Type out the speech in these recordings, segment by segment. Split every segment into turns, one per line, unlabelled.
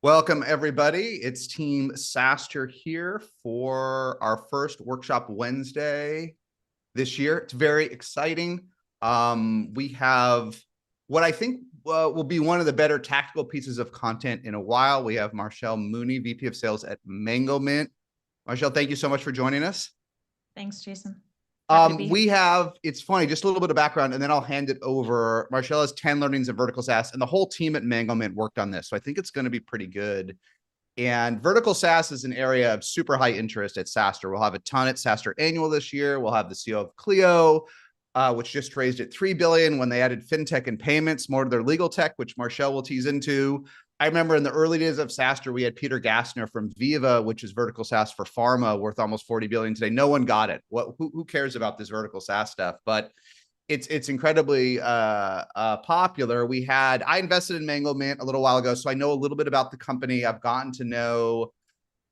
Welcome, everybody. It's Team SaaStr here for our first Workshop Wednesday this year. It's very exciting. We have what I think will be one of the better tactical pieces of content in a while. We have Marshall Mooney, VP of Sales at Mangomint. Marshall, thank you so much for joining us.
Thanks, Jason.
It's funny, just a little bit of background, and then I'll hand it over. Marshall has 10 learnings in vertical SaaS, and the whole team at Mangomint worked on this. So I think it's going to be pretty good. And vertical SaaS is an area of super high interest at SaaStr. We'll have a ton at SaaStr Annual this year. We'll have the CEO of Clio, which just raised at $3 billion when they added fintech and payments, more to their legal tech, which Marshall will tease into. I remember in the early days of SaaStr, we had Peter Gassner from Viva, which is vertical SaaS for pharma, worth almost $40 billion today. No one got it. Who cares about this vertical SaaS stuff? But it's incredibly popular. I invested in Mangomint a little while ago, so I know a little bit about the company. I've gotten to know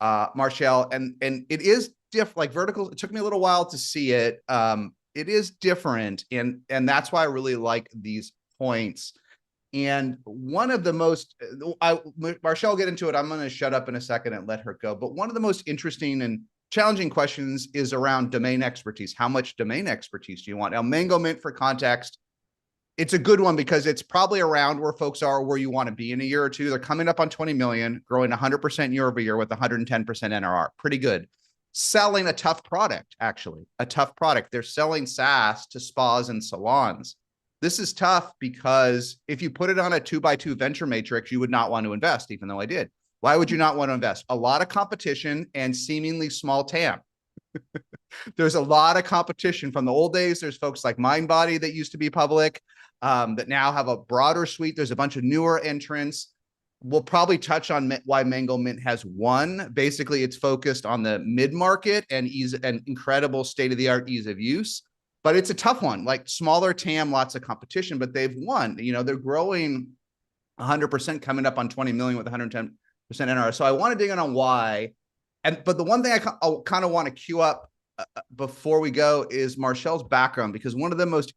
Marshall, and it is different. Like vertical, it took me a little while to see it. It is different, and that's why I really like these points. And one of the most, Marshall will get into it. I'm going to shut up in a second and let her go. But one of the most interesting and challenging questions is around domain expertise. How much domain expertise do you want? Now, Mangomint, for context, it's a good one because it's probably around where folks are, where you want to be in a year or two. They're coming up on 20 million, growing 100% year over year with 110% NRR. Pretty good. Selling a tough product, actually, a tough product. They're selling SaaS to spas and salons. This is tough because if you put it on a 2x2 venture matrix, you would not want to invest, even though I did. Why would you not want to invest? A lot of competition and seemingly small TAM. There's a lot of competition from the old days. There's folks like MindBody that used to be public that now have a broader suite. There's a bunch of newer entrants. We'll probably touch on why Mangomint has won. Basically, it's focused on the mid-market and incredible state-of-the-art ease of use. But it's a tough one, like smaller TAM, lots of competition, but they've won. You know, they're growing 100%, coming up on 20 million with 110% NRR. So I want to dig in on why. But the one thing I kind of want to queue up before we go is Marshall's background, because one of the most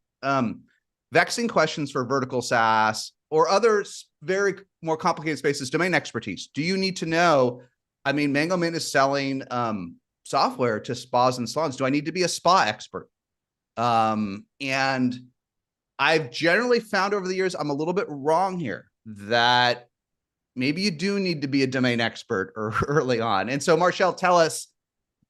vexing questions for vertical SaaS or other very more complicated spaces, domain expertise. Do you need to know? I mean, Mangomint is selling software to spas and salons. Do I need to be a spa expert? And I've generally found over the years, I'm a little bit wrong here, that maybe you do need to be a domain expert early on. And so Marshall, tell us,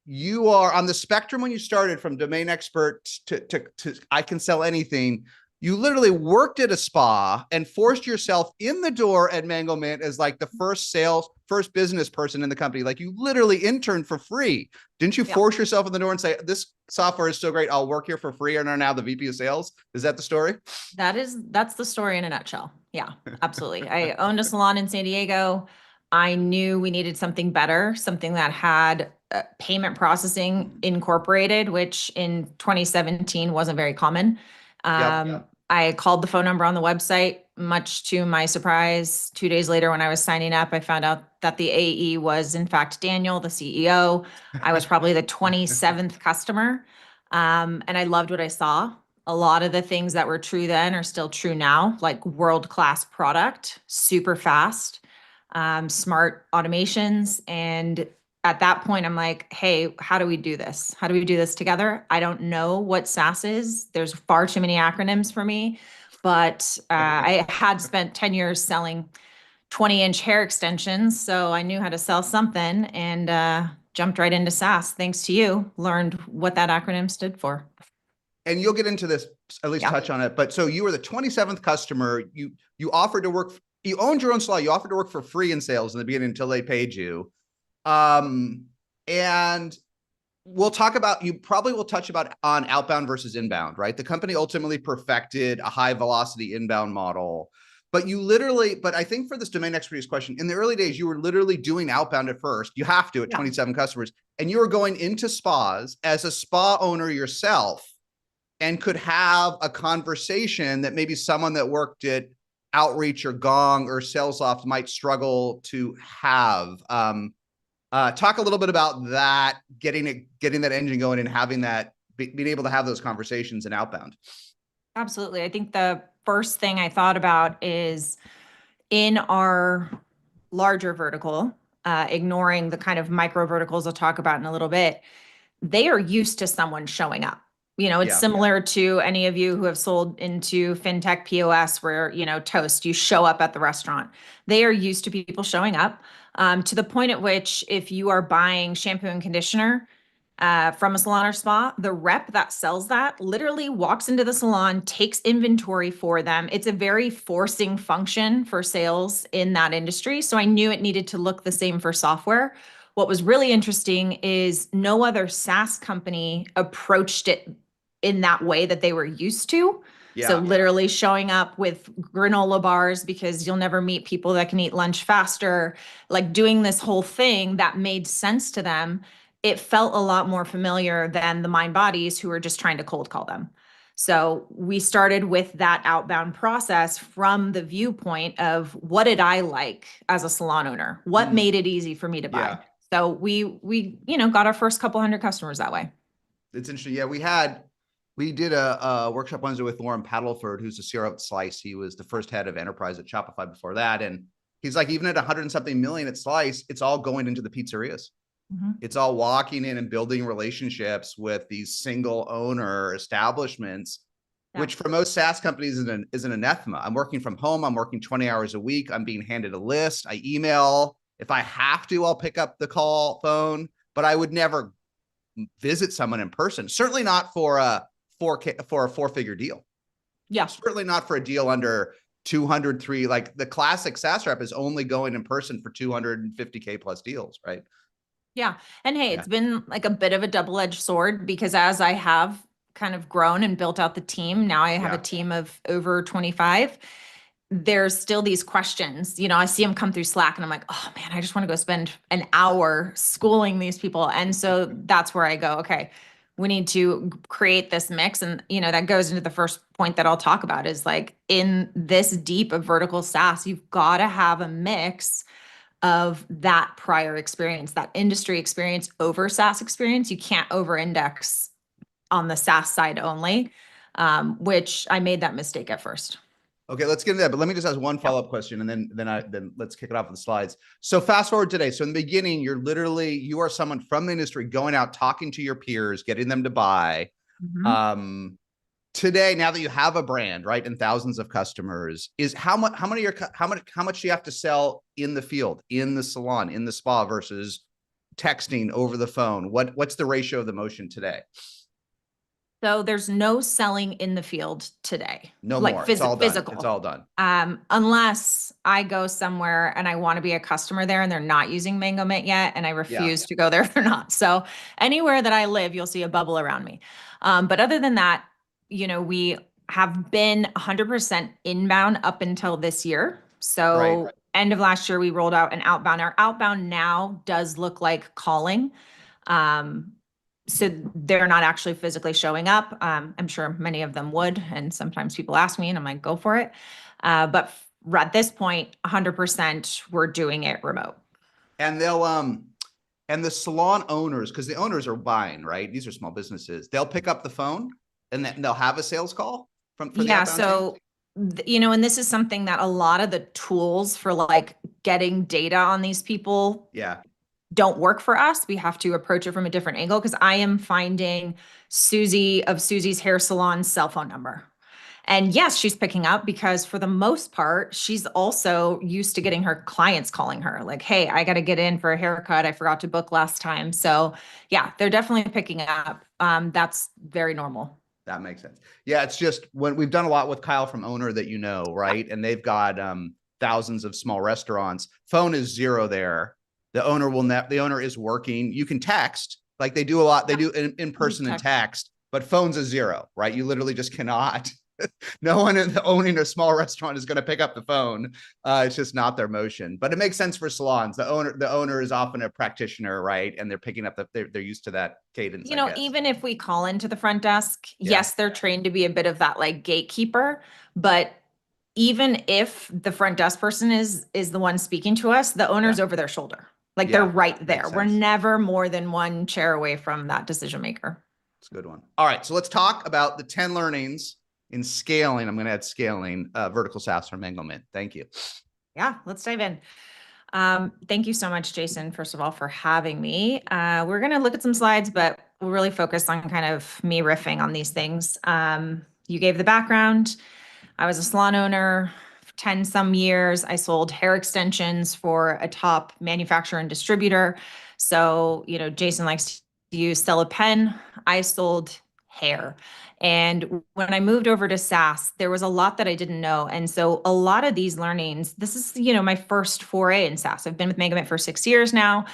you are on the spectrum when you started from domain expert to I can sell anything. You literally worked at a spa and forced yourself in the door at Mangomint as like the first business person in the company. Like you literally interned for free. Didn't you force yourself in the door and say, this software is so great, I'll work here for free and are now the VP of sales? Is that the story?
That's the story in a nutshell. Yeah, absolutely. I owned a salon in San Diego. I knew we needed something better, something that had payment processing incorporated, which in 2017 wasn't very common. I called the phone number on the website. Much to my surprise, 2 days later when I was signing up, I found out that the AE was in fact Daniel, the CEO. I was probably the 27th customer. And I loved what I saw. A lot of the things that were true then are still true now, like world-class product, super fast, smart automations. And at that point, I'm like, hey, how do we do this? How do we do this together? I don't know what SaaS is. There's far too many acronyms for me, but I had spent 10 years selling 20-inch hair extensions. So I knew how to sell something and jumped right into SaaS. Thanks to you, learned what that acronym stood for.
And you'll get into this, at least touch on it. But so you were the 27th customer. You offered to work, you owned your own salon. You offered to work for free in sales in the beginning until they paid you. And we'll talk about, you probably will touch on outbound versus inbound, right? The company ultimately perfected a high velocity inbound model, but I think for this domain expertise question, in the early days, you were literally doing outbound at first. You have to at 27 customers, and you were going into spas as a spa owner yourself and could have a conversation that maybe someone that worked at Outreach or Gong or SalesLoft might struggle to have. Talk a little bit about that, getting that engine going and having that, being able to have those conversations in outbound.
Absolutely. I think the first thing I thought about is in our larger vertical, ignoring the kind of micro verticals I'll talk about in a little bit, they are used to someone showing up. It's
Yeah.
similar to any of you who have sold into fintech POS where, Toast, you show up at the restaurant. They are used to people showing up, to the point at which if you are buying shampoo and conditioner from a salon or spa, the rep that sells that literally walks into the salon, takes inventory for them. It's a very forcing function for sales in that industry. So I knew it needed to look the same for software. What was really interesting is no other SaaS company approached it in that way that they were used to. So
Yeah.
literally showing up with granola bars because you'll never meet people that can eat lunch faster, like doing this whole thing that made sense to them. It felt a lot more familiar than the mind bodies who were just trying to cold call them. So we started with that outbound process from the viewpoint of what did I like as a salon owner? What made it easy for me to buy?
Yeah.
So we got our first couple hundred customers that way.
It's interesting. Yeah, we did a workshop Wednesday with Lauren Paddleford, who's the CRO at Slice. He was the first head of enterprise at Shopify before that. And he's like, even at 100 and something million at Slice, it's all going into the pizzerias. It's all walking in and building relationships with these single owner establishments, which for most SaaS companies is an anathema. I'm working from home. I'm working 20 hours a week. I'm being handed a list. I email. If I have to, I'll pick up the phone, but I would never visit someone in person. Certainly not for a 4-figure deal.
Yeah.
Certainly not for a deal under 203. Like the classic SaaS rep is only going in person for 250K plus deals, right?
Yeah. And hey, it's been like a bit of a double-edged sword because as I have kind of grown and built out the team, now I have a team of over 25. There's still these questions. I see them come through Slack and I'm like, oh man, I just want to go spend an hour schooling these people. And so that's where I go, okay, we need to create this mix. And, that goes into the first point that I'll talk about is like in this deep of vertical SaaS, you've got to have a mix of that prior experience, that industry experience over SaaS experience. You can't over index on the SaaS side only, which I made that mistake at first.
Okay, let's get into that. But let me just ask one follow-up question, and then let's kick it off with the slides. So fast forward today. So in the beginning, you are someone from the industry going out, talking to your peers, getting them to buy. Today, now that you have a brand, right, and thousands of customers, is how much do you have to sell in the field, in the salon, in the spa versus texting over the phone? What's the ratio of the motion today?
So there's no selling in the field today.
No more. It's all done.
Physical.
It's all done.
Unless I go somewhere and I want to be a customer there and they're not using Mangomint yet, and I refuse to go there if they're not. So anywhere that I live, you'll see a bubble around me. But other than that, we have been 100% inbound up until this year. So end of last year, we rolled out an outbound. Our outbound now does look like calling. So they're not actually physically showing up. I'm sure many of them would. And sometimes people ask me and I'm like, go for it. But at this point, 100% we're doing it remote.
And and the salon owners, because the owners are buying, right? These are small businesses. They'll pick up the phone and then they'll have a sales call for the outbound
so team? And this is something that a lot of the tools for like getting data on these people don't work for us. We have to approach it from a different angle because I am finding Susie of Susie's Hair Salon's cell phone number. And yes, she's picking up because for the most part, she's also used to getting her clients calling her like, hey, I got to get in for a haircut. I forgot to book last time. So yeah, they're definitely picking up. That's very normal.
That makes sense. Yeah, it's just when we've done a lot with Kyle from Owner that right? And they've got thousands of small restaurants. Phone is zero there. The owner is working. You can text like they do a lot. They do in person and text, but phone's a zero, right? You literally just cannot. No one owning a small restaurant is going to pick up the phone. It's just not their motion. But it makes sense for salons. The owner is often a practitioner, right? And they're picking up they're used to that cadence.
Even if we call into the front desk, yes, they're trained to be a bit of that like gatekeeper, but even if the front desk person is the one speaking to us, the owner's over their shoulder. Like they're right there. We're never more than one chair away from that decision maker.
It's a good one. All right. So let's talk about the 10 learnings in scaling. I'm going to add scaling vertical SaaS from Mangomint. Thank you.
Yeah, let's dive in. Thank you so much, Jason, first of all, for having me. We're going to look at some slides, but we'll really focus on kind of me riffing on these things. You gave the background. I was a salon owner for 10 some years. I sold hair extensions for a top manufacturer and distributor. So, Jason likes to use sell a pen. I sold hair. And when I moved over to SaaS, there was a lot that I didn't know. And so a lot of these learnings, this is, my first foray in SaaS. I've been with Mangomint for 6 years now,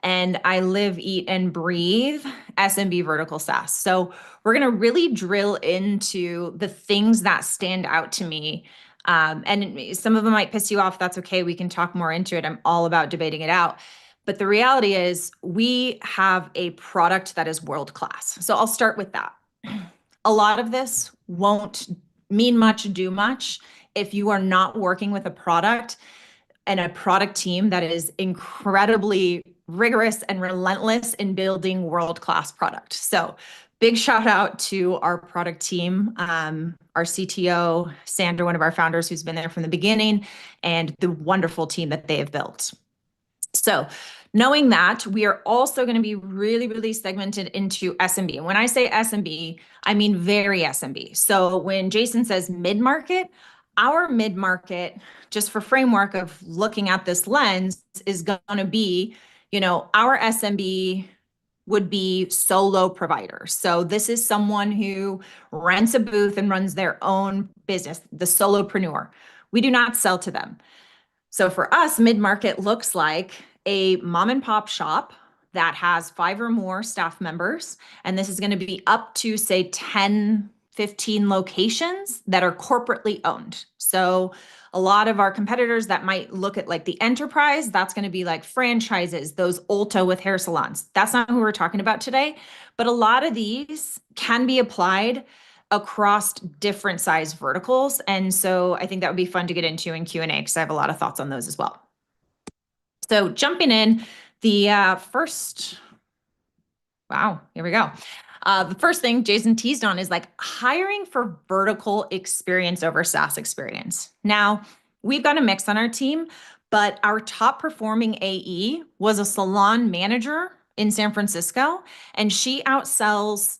and I live, eat, and breathe SMB vertical SaaS. So we're going to really drill into the things that stand out to me. And some of them might piss you off. That's okay. We can talk more into it. I'm all about debating it out. But the reality is we have a product that is world-class. So I'll start with that. A lot of this won't mean much, do much if you are not working with a product and a product team that is incredibly rigorous and relentless in building world-class product. So big shout out to our product team, our CTO, Sandra, one of our founders who's been there from the beginning, and the wonderful team that they have built. So knowing that, we are also going to be really, really segmented into SMB. And when I say SMB, I mean very SMB. So when Jason says mid-market, our mid-market, just for framework of looking at this lens, is going to be, our SMB would be solo providers. So this is someone who rents a booth and runs their own business, the solopreneur. We do not sell to them. So for us, mid-market looks like a mom and pop shop that has 5 or more staff members. And this is going to be up to, say, 10, 15 locations that are corporately owned. So a lot of our competitors that might look at like the enterprise, that's going to be like franchises, those Ulta with hair salons. That's not who we're talking about today. But a lot of these can be applied across different size verticals. And so I think that would be fun to get into in Q&A because I have a lot of thoughts on those as well. So jumping in, the first, wow, here we go. The first thing Jason teased on is like hiring for vertical experience over SaaS experience. Now, we've got a mix on our team, but our top performing AE was a salon manager in San Francisco, and she outsells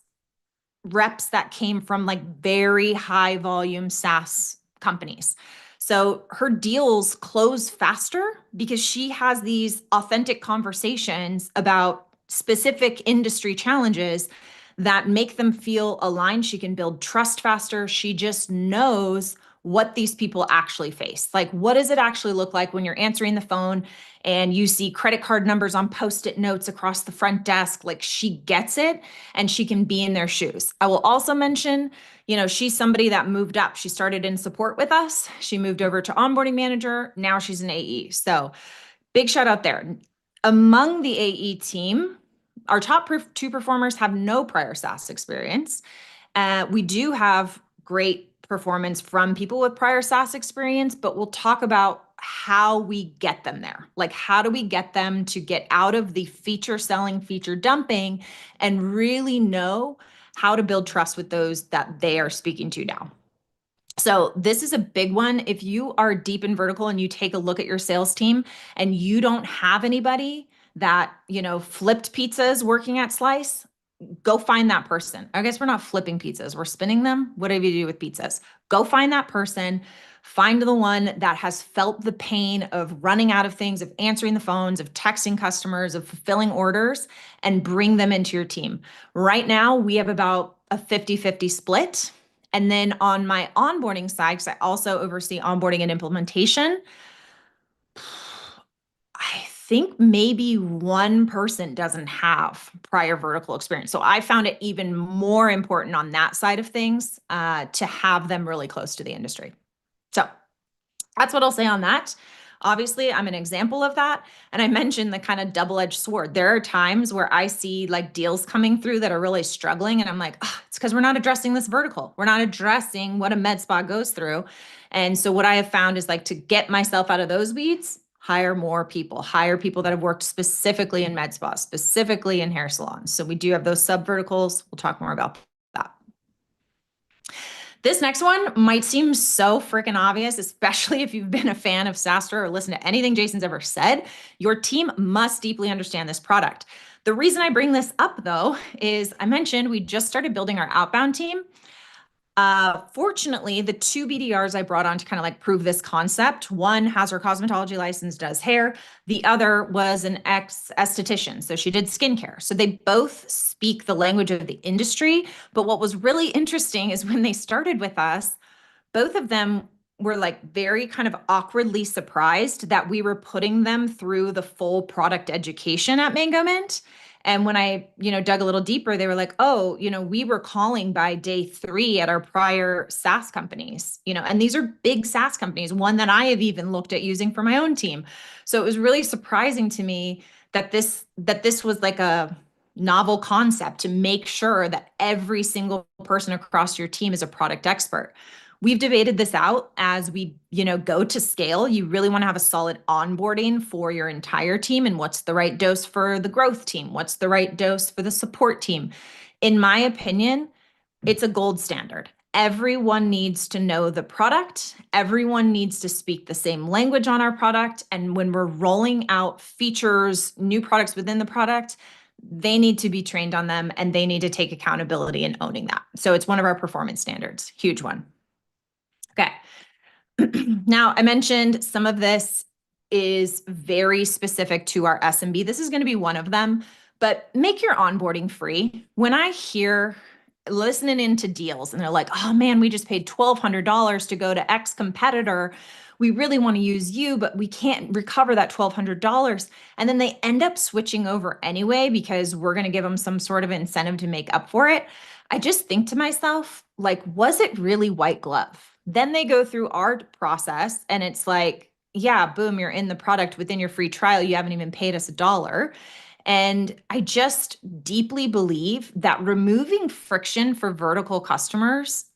reps that came from like very high volume SaaS companies. So her deals close faster because she has these authentic conversations about specific industry challenges that make them feel aligned. She can build trust faster. She just knows what these people actually face. Like, what does it actually look like when you're answering the phone and you see credit card numbers on Post-it notes across the front desk? Like, she gets it and she can be in their shoes. I will also mention, she's somebody that moved up. She started in support with us. She moved over to onboarding manager. Now she's an AE. So big shout out there. Among the AE team, our top 2 performers have no prior SaaS experience. We do have great performance from people with prior SaaS experience, but we'll talk about how we get them there. Like, how do we get them to get out of the feature selling, feature dumping, and really know how to build trust with those that they are speaking to now. So this is a big one. If you are deep in vertical and you take a look at your sales team and you don't have anybody that, flipped pizzas working at Slice, go find that person. I guess we're not flipping pizzas, we're spinning them. Whatever you do with pizzas, go find that person, find the one that has felt the pain of running out of things, of answering the phones, of texting customers, of fulfilling orders, and bring them into your team. Right now, we have about a 50-50 split. And then on my onboarding side, because I also oversee onboarding and implementation, I think maybe one person doesn't have prior vertical experience. So I found it even more important on that side of things to have them really close to the industry. So that's what I'll say on that. Obviously, I'm an example of that. And I mentioned the kind of double-edged sword. There are times where I see like deals coming through that are really struggling. And I'm like, oh, it's because we're not addressing this vertical. We're not addressing what a med spa goes through. And so what I have found is like to get myself out of those weeds, hire more people, hire people that have worked specifically in med spas, specifically in hair salons. So we do have those sub verticals. We'll talk more about that. This next one might seem so freaking obvious, especially if you've been a fan of SaaStr or listened to anything Jason's ever said. Your team must deeply understand this product. The reason I bring this up, though, is I mentioned we just started building our outbound team. Fortunately, the two BDRs I brought on to kind of like prove this concept, one has her cosmetology license, does hair. The other was an ex-esthetician, so she did skincare. So they both speak the language of the industry. But what was really interesting is when they started with us, both of them were like very kind of awkwardly surprised that we were putting them through the full product education at Mangomint. And when I, dug a little deeper, they were like, oh, we were calling by day 3 at our prior SaaS companies, and these are big SaaS companies, one that I have even looked at using for my own team. So it was really surprising to me that this was like a novel concept to make sure that every single person across your team is a product expert. We've debated this out as we, go to scale. You really want to have a solid onboarding for your entire team, and what's the right dose for the growth team? What's the right dose for the support team? In my opinion, it's a gold standard. Everyone needs to know the product. Everyone needs to speak the same language on our product. And when we're rolling out features, new products within the product, they need to be trained on them and they need to take accountability in owning that. So it's one of our performance standards, huge one. Okay. Now, I mentioned some of this is very specific to our SMB. This is going to be one of them, but make your onboarding free. When I hear listening into deals and they're like, oh man, we just paid $1,200 to go to X competitor. We really want to use you, but we can't recover that $1,200. And then they end up switching over anyway because we're going to give them some sort of incentive to make up for it. I just think to myself, like, was it really white glove? Then they go through our process and it's like, yeah, boom, you're in the product within your free trial. You haven't even paid us $1. And I just deeply believe that removing friction for vertical customers,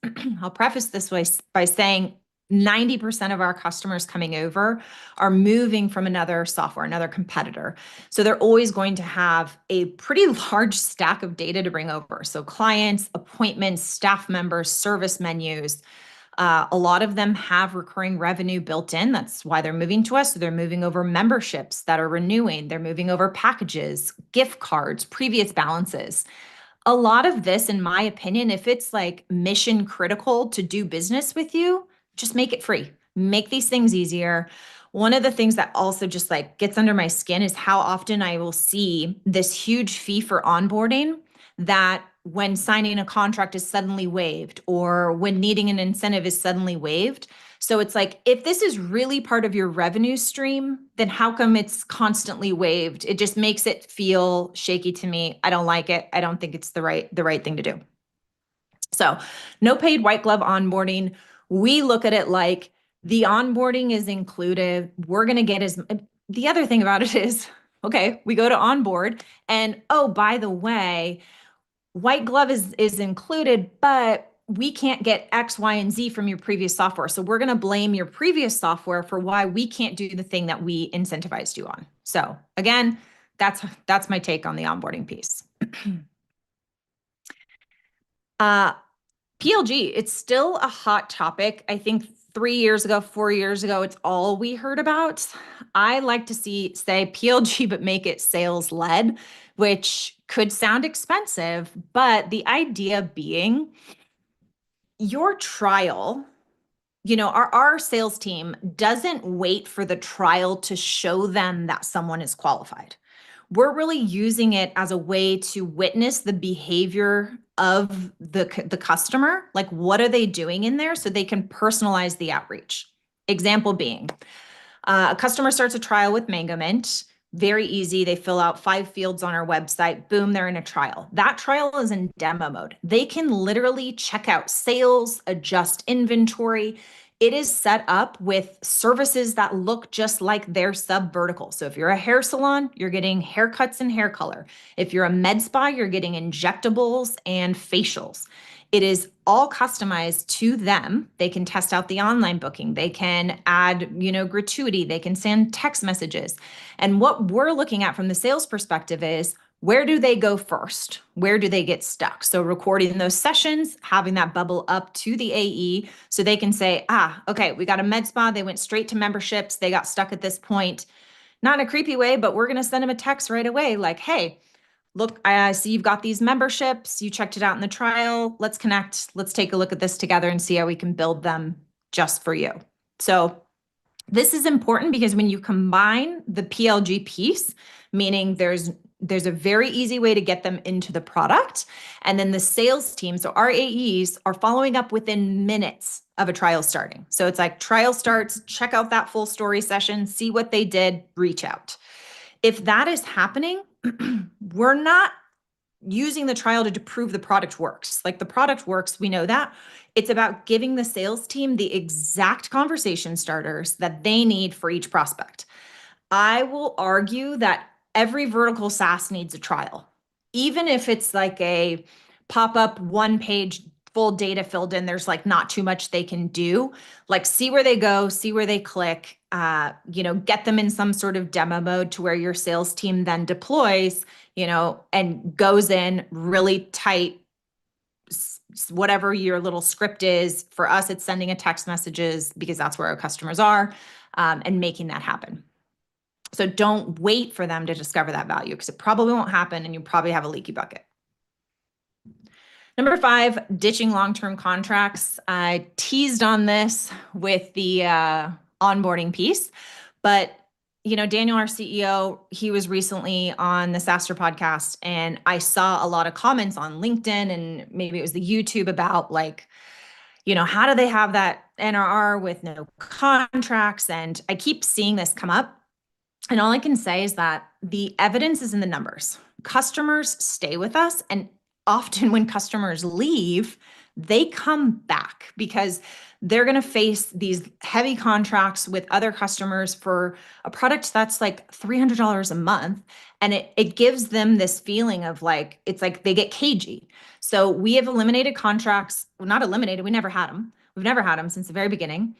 I'll preface this by saying 90% of our customers coming over are moving from another software, another competitor. So they're always going to have a pretty large stack of data to bring over. So clients, appointments, staff members, service menus. A lot of them have recurring revenue built in. That's why they're moving to us. So they're moving over memberships that are renewing. They're moving over packages, gift cards, previous balances. A lot of this, in my opinion, if it's like mission critical to do business with you, just make it free. Make these things easier. One of the things that also just like gets under my skin is how often I will see this huge fee for onboarding that when signing a contract is suddenly waived or when needing an incentive is suddenly waived. So it's like, if this is really part of your revenue stream, then how come it's constantly waived? It just makes it feel shaky to me. I don't like it. I don't think it's the right thing to do. So no paid white glove onboarding. We look at it like the onboarding is included. We're going to get the other thing about it is, okay, we go to onboard and, oh, by the way, white glove is included, but we can't get X, Y, and Z from your previous software. So we're going to blame your previous software for why we can't do the thing that we incentivized you on. So again, that's my take on the onboarding piece. PLG, it's still a hot topic. I think 3 years ago, 4 years ago, it's all we heard about. I like to say PLG, but make it sales led, which could sound expensive, but the idea being your trial, our sales team doesn't wait for the trial to show them that someone is qualified. We're really using it as a way to witness the behavior of the customer. Like, what are they doing in there so they can personalize the outreach? Example being, a customer starts a trial with Mangomint. Very easy. They fill out 5 fields on our website. Boom, they're in a trial. That trial is in demo mode. They can literally check out sales, adjust inventory. It is set up with services that look just like their sub vertical. So if you're a hair salon, you're getting haircuts and hair color. If you're a med spa, you're getting injectables and facials. It is all customized to them. They can test out the online booking. They can add, gratuity. They can send text messages. And what we're looking at from the sales perspective is, where do they go first? Where do they get stuck? So recording those sessions, having that bubble up to the AE so they can say, okay, we got a med spa. They went straight to memberships. They got stuck at this point. Not in a creepy way, but we're going to send them a text right away like, hey, look, I see you've got these memberships. You checked it out in the trial. Let's connect. Let's take a look at this together and see how we can build them just for you. So this is important because when you combine the PLG piece, meaning there's a very easy way to get them into the product, and then the sales team, so our AEs are following up within minutes of a trial starting. So it's like trial starts, check out that full story session, see what they did, reach out. If that is happening, we're not using the trial to prove the product works. Like the product works, we know that. It's about giving the sales team the exact conversation starters that they need for each prospect. I will argue that every vertical SaaS needs a trial, even if it's like a pop-up one-page full data filled in, there's like not too much they can do. Like see where they go, see where they click, get them in some sort of demo mode to where your sales team then deploys, and goes in really tight, whatever your little script is. For us, it's sending a text messages because that's where our customers are, and making that happen. So don't wait for them to discover that value because it probably won't happen and you probably have a leaky bucket. Number 5, ditching long-term contracts. I teased on this with the onboarding piece, but Daniel, our CEO, he was recently on the SaaStr podcast, and I saw a lot of comments on LinkedIn and maybe it was the YouTube about like, how do they have that NRR with no contracts? And I keep seeing this come up. And all I can say is that the evidence is in the numbers. Customers stay with us, and often when customers leave, they come back because they're going to face these heavy contracts with other customers for a product that's like $300 a month. And it gives them this feeling of like, it's like they get cagey. So we have eliminated contracts. Well, not eliminated. We never had them. We've never had them since the very beginning.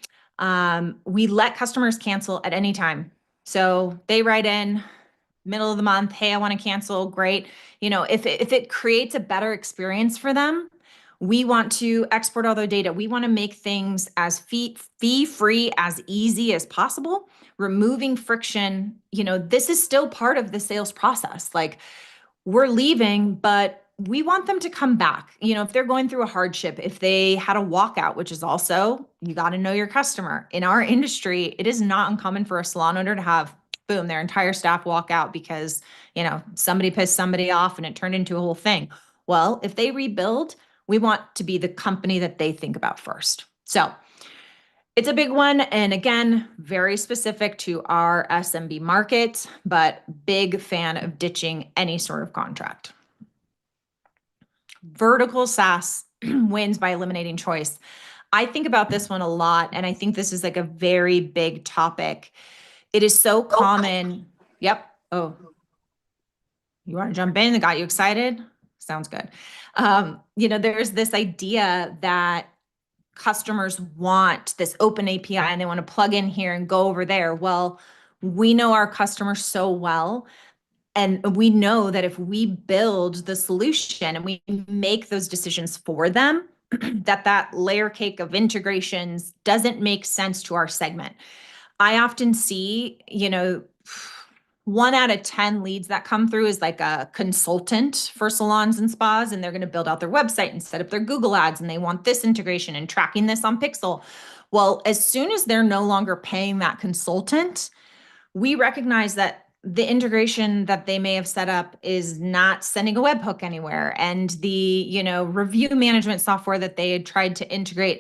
We let customers cancel at any time. So they write in middle of the month, hey, I want to cancel. Great. If it creates a better experience for them, we want to export all their data. We want to make things as fee-free, as easy as possible, removing friction. This is still part of the sales process. Like we're leaving, but we want them to come back. If they're going through a hardship, if they had a walkout, which is also, you got to know your customer. In our industry, it is not uncommon for a salon owner to have, boom, their entire staff walk out because, somebody pissed somebody off and it turned into a whole thing. Well, if they rebuild, we want to be the company that they think about first. So it's a big one. And again, very specific to our SMB market, but big fan of ditching any sort of contract. Vertical SaaS wins by eliminating choice. I think about this one a lot, and I think this is like a very big topic. It is so common. Yep. Oh, you want to jump in? That got you excited? Sounds good. There's this idea that customers want this open API and they want to plug in here and go over there. Well, we know our customers so well. And we know that if we build the solution and we make those decisions for them, that layer cake of integrations doesn't make sense to our segment. I often see, 1 out of 10 leads that come through is like a consultant for salons and spas, and they're going to build out their website and set up their Google ads, and they want this integration and tracking this on Pixel. Well, as soon as they're no longer paying that consultant, we recognize that the integration that they may have set up is not sending a webhook anywhere. And the, review management software that they had tried to integrate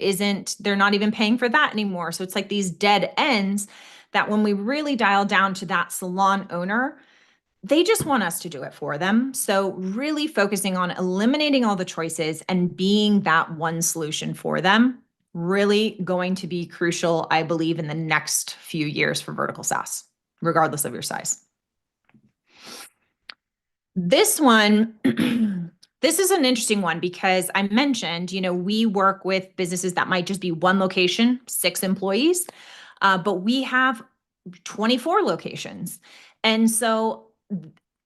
they're not even paying for that anymore. So it's like these dead ends that when we really dial down to that salon owner, they just want us to do it for them. So really focusing on eliminating all the choices and being that one solution for them, really going to be crucial, I believe, in the next few years for vertical SaaS, regardless of your size. This one, this is an interesting one because I mentioned, we work with businesses that might just be one location, 6 employees, but we have 24 locations. And so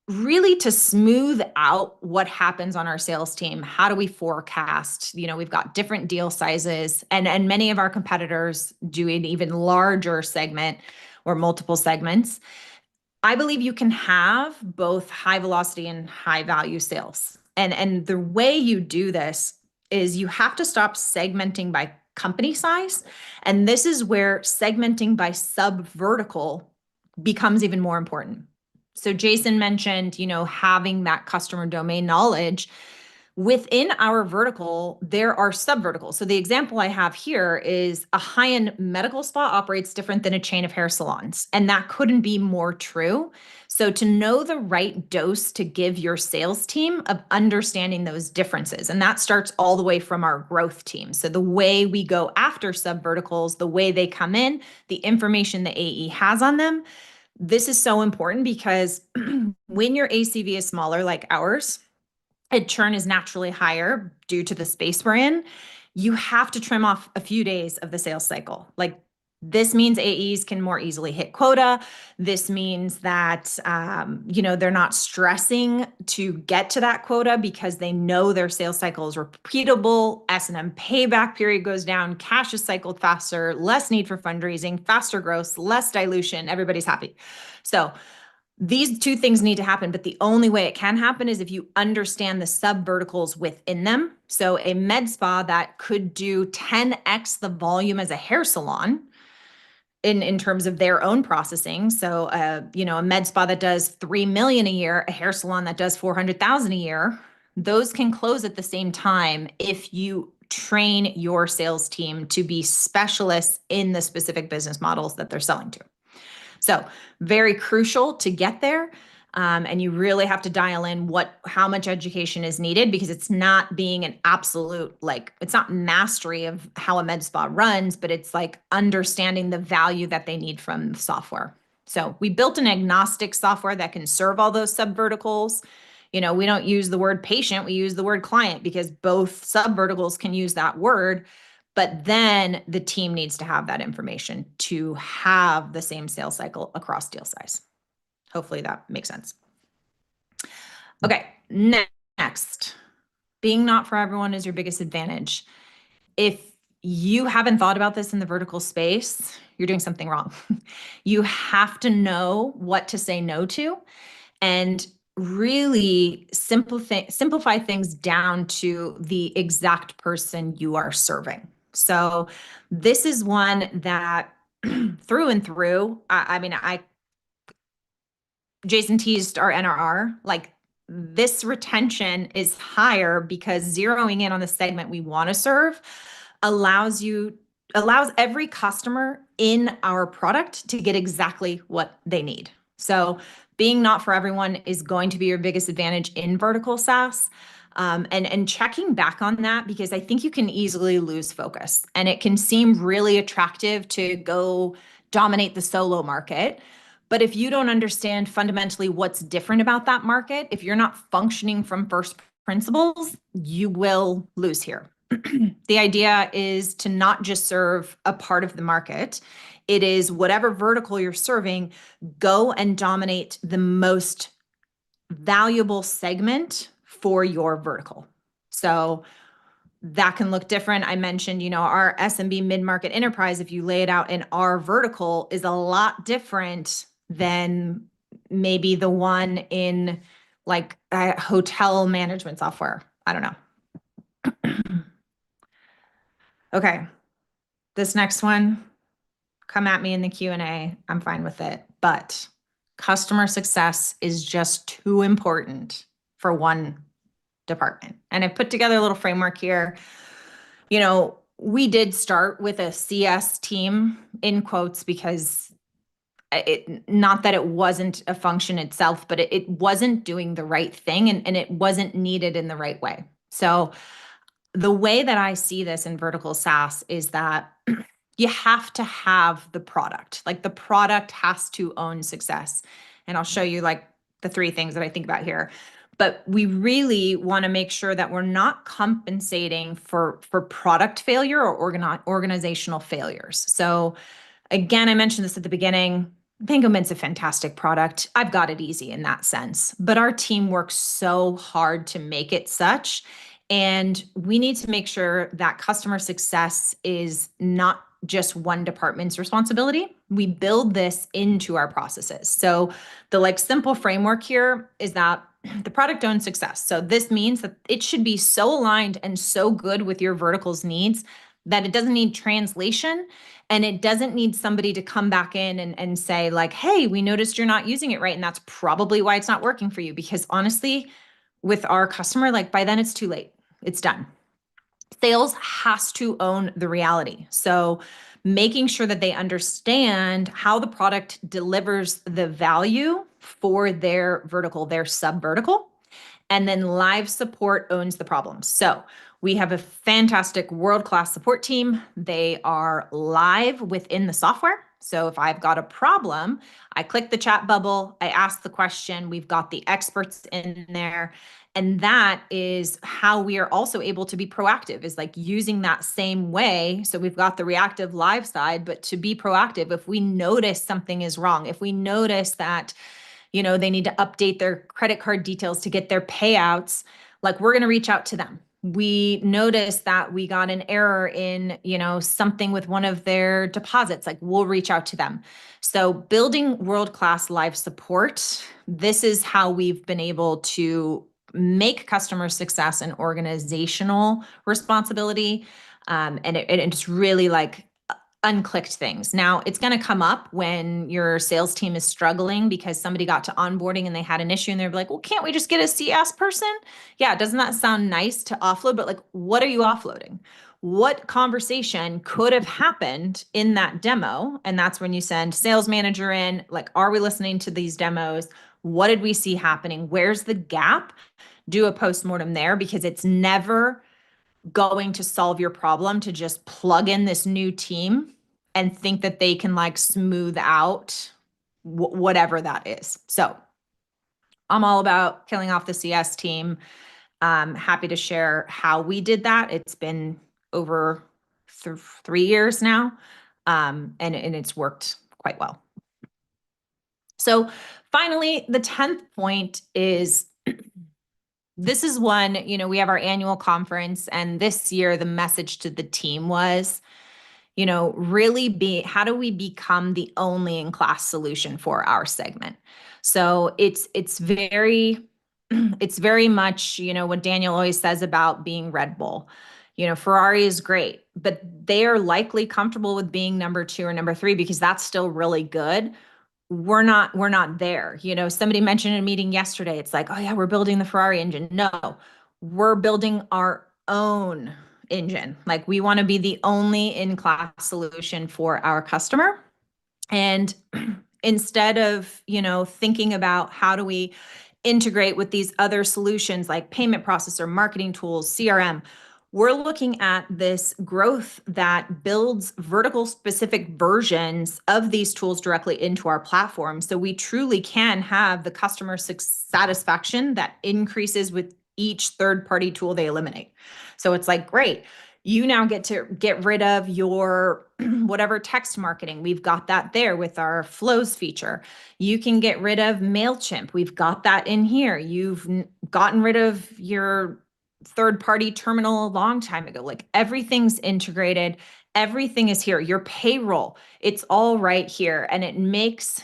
really to smooth out what happens on our sales team. How do we forecast? We've got different deal sizes, and many of our competitors do an even larger segment or multiple segments. I believe you can have both high velocity and high value sales. And the way you do this is you have to stop segmenting by company size. And this is where segmenting by sub vertical becomes even more important. So Jason mentioned, having that customer domain knowledge. Within our vertical, there are sub verticals. So the example I have here is a high-end medical spa operates different than a chain of hair salons. And that couldn't be more true. So to know the right dose to give your sales team of understanding those differences, and that starts all the way from our growth team. So the way we go after sub verticals, the way they come in, the information the AE has on them, this is so important because when your ACV is smaller like ours, and churn is naturally higher due to the space we're in, you have to trim off a few days of the sales cycle. Like this means AEs can more easily hit quota. This means that, they're not stressing to get to that quota because they know their sales cycle is repeatable. S&M payback period goes down. Cash is cycled faster, less need for fundraising, faster growth, less dilution. Everybody's happy. So these two things need to happen, but the only way it can happen is if you understand the sub verticals within them. So a med spa that could do 10x the volume as a hair salon in terms of their own processing. So, a med spa that does 3 million a year, a hair salon that does 400,000 a year, those can close at the same time if you train your sales team to be specialists in the specific business models that they're selling to. So very crucial to get there. And you really have to dial in how much education is needed, because it's not being an absolute, it's not mastery of how a med spa runs, but it's like understanding the value that they need from the software. So we built an agnostic software that can serve all those sub verticals. We don't use the word patient, we use the word client because both sub verticals can use that word. But then the team needs to have that information to have the same sales cycle across deal size. Hopefully that makes sense. Okay, next. Being not for everyone is your biggest advantage. If you haven't thought about this in the vertical space, you're doing something wrong. You have to know what to say no to and really simplify things down to the exact person you are serving. So this is one that through and through, Jason teased our NRR, like this retention is higher because zeroing in on the segment we want to serve allows every customer in our product to get exactly what they need. So being not for everyone is going to be your biggest advantage in vertical SaaS. And checking back on that, because I think you can easily lose focus and it can seem really attractive to go dominate the solo market. But if you don't understand fundamentally what's different about that market, if you're not functioning from first principles, you will lose here. The idea is to not just serve a part of the market. It is whatever vertical you're serving, go and dominate the most valuable segment for your vertical. So that can look different. I mentioned, our SMB mid-market enterprise, if you lay it out in our vertical, is a lot different than maybe the one in like a hotel management software. I don't know. Okay. This next one, come at me in the Q&A. I'm fine with it. But customer success is just too important for one department. And I've put together a little framework here. We did start with a CS team in quotes because not that it wasn't a function itself, but it wasn't doing the right thing and it wasn't needed in the right way. So the way that I see this in vertical SaaS is that you have to have the product. Like the product has to own success. And I'll show you like the three things that I think about here. But we really want to make sure that we're not compensating for product failure or organizational failures. So again, I mentioned this at the beginning. Mangomint's a fantastic product. I've got it easy in that sense, but our team works so hard to make it such. And we need to make sure that customer success is not just one department's responsibility. We build this into our processes. So the like simple framework here is that the product owns success. So this means that it should be so aligned and so good with your vertical's needs that it doesn't need translation and it doesn't need somebody to come back in and say like, hey, we noticed you're not using it right. And that's probably why it's not working for you. Because honestly, with our customer, like by then it's too late. It's done. Sales has to own the reality. So making sure that they understand how the product delivers the value for their vertical, their sub vertical, and then live support owns the problem. So we have a fantastic world-class support team. They are live within the software. So if I've got a problem, I click the chat bubble, I ask the question, we've got the experts in there. And that is how we are also able to be proactive, is like using that same way. So we've got the reactive live side, but to be proactive, if we notice something is wrong, if we notice that they need to update their credit card details to get their payouts, like we're going to reach out to them. We noticed that we got an error in, something with one of their deposits, like we'll reach out to them. So building world-class live support, this is how we've been able to make customer success an organizational responsibility. And it's really like unclicked things. Now, it's going to come up when your sales team is struggling because somebody got to onboarding and they had an issue and they're like, well, can't we just get a CS person? Yeah, doesn't that sound nice to offload? But like, what are you offloading? What conversation could have happened in that demo? And that's when you send sales manager in, like, are we listening to these demos? What did we see happening? Where's the gap? Do a postmortem there, because it's never going to solve your problem to just plug in this new team and think that they can like smooth out whatever that is. So I'm all about killing off the CS team. Happy to share how we did that. It's been over 3 years now, and it's worked quite well. So finally, the 10th point is this is one, we have our annual conference, and this year the message to the team was, really how do we become the only in class solution for our segment? So it's very, it's very much, what Daniel always says about being Red Bull. Ferrari is great, but they are likely comfortable with being number 2 or number 3 because that's still really good. We're not there. Somebody mentioned in a meeting yesterday, it's like, oh yeah, we're building the Ferrari engine. No, we're building our own engine. Like we want to be the only in-class solution for our customer. And instead of, thinking about how do we integrate with these other solutions like payment processor, marketing tools, CRM, we're looking at this growth that builds vertical specific versions of these tools directly into our platform. So we truly can have the customer satisfaction that increases with each third-party tool they eliminate. So it's like, great, you now get to get rid of your whatever text marketing. We've got that there with our flows feature. You can get rid of MailChimp. We've got that in here. You've gotten rid of your third-party terminal a long time ago. Like everything's integrated. Everything is here. Your payroll, it's all right here. And it makes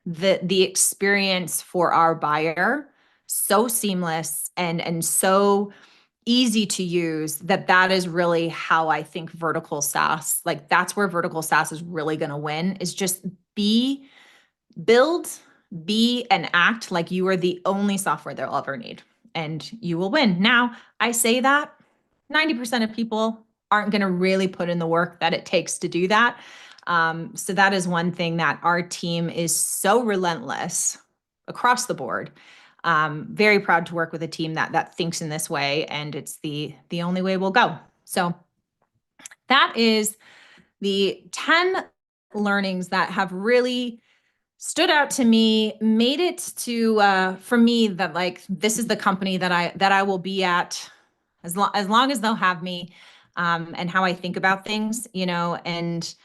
the experience for our buyer so seamless and so easy to use that is really how I think vertical SaaS, like that's where vertical SaaS is really going to win, is just build, be and act like you are the only software they'll ever need, and you will win. Now, I say that 90% of people aren't going to really put in the work that it takes to do that. So that is one thing that our team is so relentless across the board. Very proud to work with a team that thinks in this way, and it's the only way we'll go. So that is the 10 learnings that have really stood out to me, made it to for me that like this is the company that I will be at as long as they'll have me, and how I think about things, and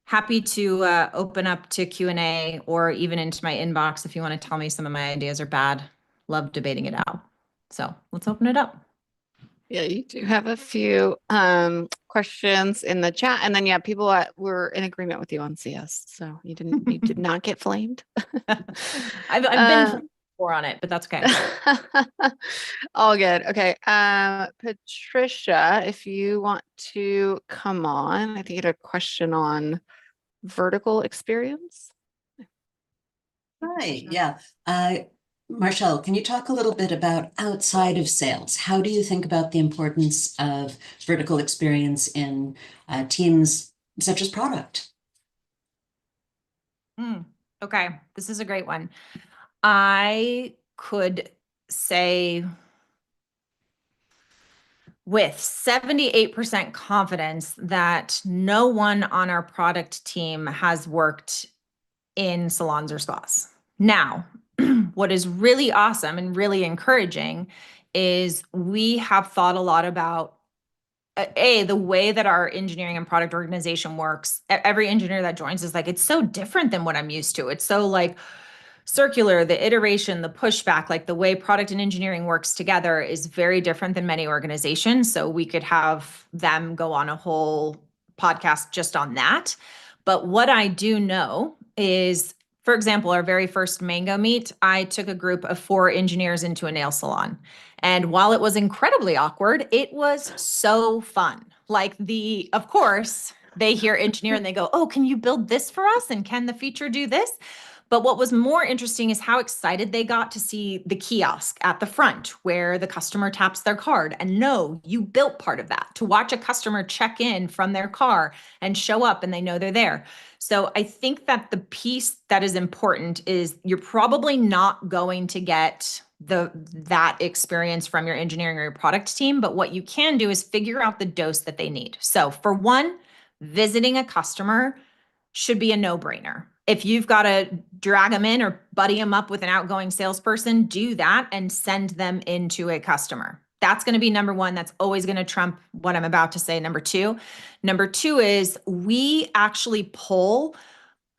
Happy to open up to Q&A or even into my inbox if you want to tell me some of my ideas are bad. Love debating it out. So let's open it up.
Yeah, you do have a few questions in the chat, and then people were in agreement with you on CS, so you did not get flamed.
I've been before on it, but that's okay.
All good. Okay, Patricia, if you want to come on, I think you had a question on vertical experience.
Hi, yeah. Marshall, can you talk a little bit about outside of sales? How do you think about the importance of vertical experience in teams such as product?
Okay, this is a great one. I could say with 78% confidence that no one on our product team has worked in salons or spas. Now, what is really awesome and really encouraging is we have thought a lot about the way that our engineering and product organization works. Every engineer that joins is like, it's so different than what I'm used to. It's so like circular, the iteration, the pushback, like the way product and engineering works together is very different than many organizations. So we could have them go on a whole podcast just on that. But what I do know is, for example, our very first Mangomint, I took a group of 4 engineers into a nail salon. And while it was incredibly awkward, it was so fun. Like of course, they hear engineer and they go, oh, can you build this for us? And can the feature do this? But what was more interesting is how excited they got to see the kiosk at the front where the customer taps their card and no, you built part of that, to watch a customer check in from their car and show up and they know they're there. So I think that the piece that is important is you're probably not going to get that experience from your engineering or your product team, but what you can do is figure out the dose that they need. So for one, visiting a customer should be a no-brainer. If you've got to drag them in or buddy them up with an outgoing salesperson, do that and send them into a customer. That's going to be number one. That's always going to trump what I'm about to say. Number two is we actually pull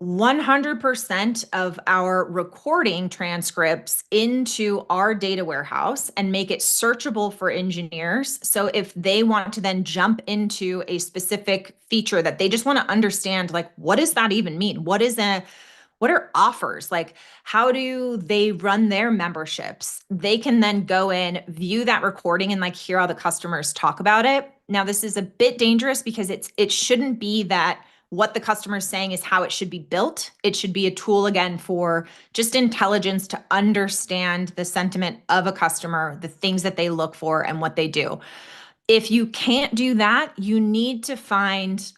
100% of our recording transcripts into our data warehouse and make it searchable for engineers. So if they want to then jump into a specific feature that they just want to understand, like, what does that even mean? What are offers? Like, how do they run their memberships? They can then go in, view that recording and like hear all the customers talk about it. Now, this is a bit dangerous because it shouldn't be that what the customer is saying is how it should be built. It should be a tool, again, for just intelligence to understand the sentiment of a customer, the things that they look for and what they do. If you can't do that, you need to find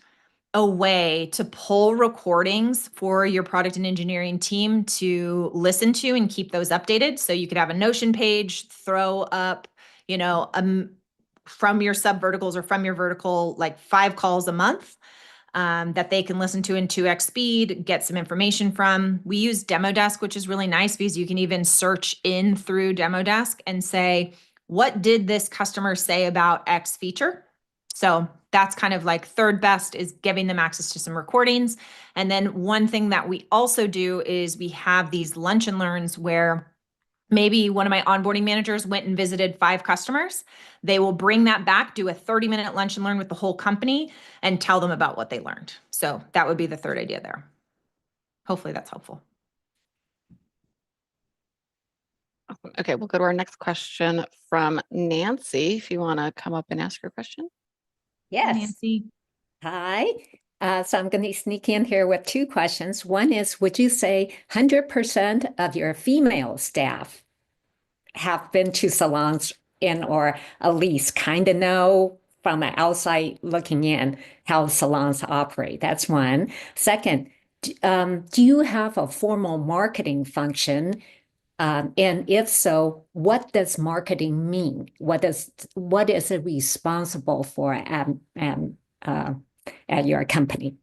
a way to pull recordings for your product and engineering team to listen to and keep those updated. So you could have a Notion page, throw up, from your sub verticals or from your vertical, like 5 calls a month that they can listen to in 2x speed, get some information from. We use Demo Desk, which is really nice because you can even search in through Demo Desk and say, what did this customer say about X feature? So that's kind of like third best, is giving them access to some recordings. And then one thing that we also do is we have these lunch and learns where maybe one of my onboarding managers went and visited 5 customers. They will bring that back, do a 30-minute lunch and learn with the whole company and tell them about what they learned. So that would be the third idea there. Hopefully that's helpful.
Okay, we'll go to our next question from Nancy. If you want to come up and ask your question.
Yes.
Nancy.
Hi. So I'm going to sneak in here with 2 questions. One is, would you say 100% of your female staff have been to salons or at least kind of know from the outside looking in how salons operate? That's one. Second, do you have a formal marketing function? And if so, what does marketing mean? What is it responsible for at your company?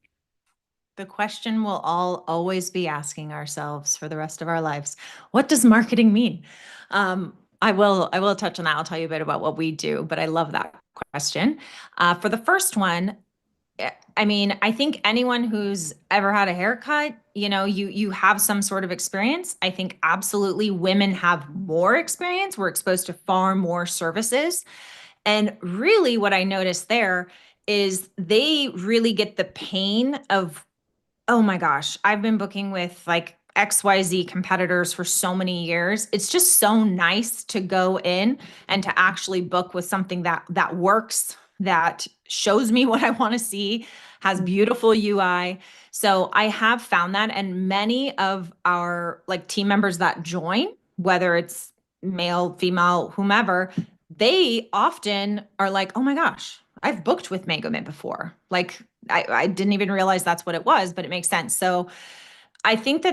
The question we'll always be asking ourselves for the rest of our lives. What does marketing mean? I will touch on that. I'll tell you a bit about what we do, but I love that question. For the first one, I mean, I think anyone who's ever had a haircut, you have some sort of experience. I think absolutely women have more experience. We're exposed to far more services. And really what I noticed there is they really get the pain of, oh my gosh, I've been booking with like XYZ competitors for so many years. It's just so nice to go in and to actually book with something that works, that shows me what I want to see, has beautiful UI. So I have found that, and many of our like team members that join, whether it's male, female, whomever, they often are like, oh my gosh, I've booked with Mangomint before. Like I didn't even realize that's what it was, but it makes sense. So I think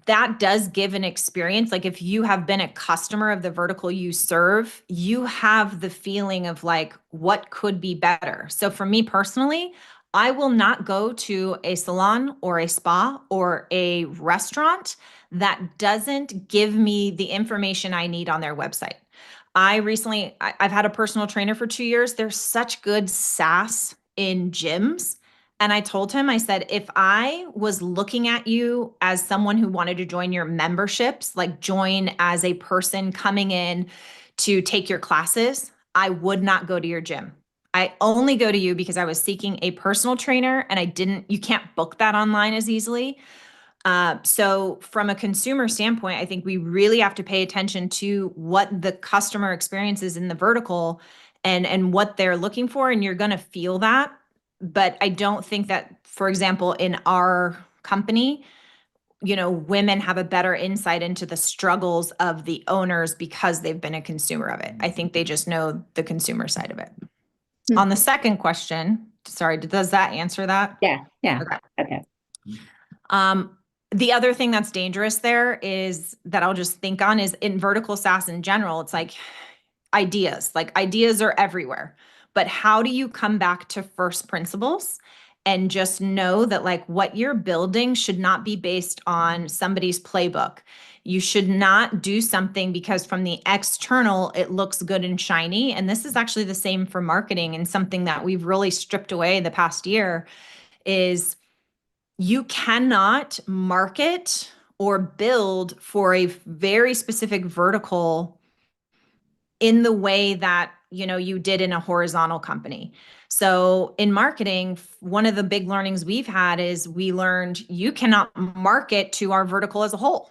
that does give an experience. Like if you have been a customer of the vertical you serve, you have the feeling of like, what could be better? So for me personally, I will not go to a salon or a spa or a restaurant that doesn't give me the information I need on their website. I've had a personal trainer for 2 years. There's such good SaaS in gyms. And I told him, I said, if I was looking at you as someone who wanted to join your memberships, like join as a person coming in to take your classes, I would not go to your gym. I only go to you because I was seeking a personal trainer and you can't book that online as easily. So from a consumer standpoint, I think we really have to pay attention to what the customer experience is in the vertical and what they're looking for. And you're going to feel that. But I don't think that, for example, in our company, women have a better insight into the struggles of the owners because they've been a consumer of it. I think they just know the consumer side of it.
Hmm.
On the second question, sorry, does that answer that?
Yeah. Okay.
The other thing that's dangerous there is that I'll just think on is in vertical SaaS in general, it's like ideas are everywhere, but how do you come back to first principles and just know that like what you're building should not be based on somebody's playbook. You should not do something because from the external, it looks good and shiny. And this is actually the same for marketing, and something that we've really stripped away the past year is you cannot market or build for a very specific vertical in the way that you did in a horizontal company. So in marketing, one of the big learnings we've had is we learned you cannot market to our vertical as a whole.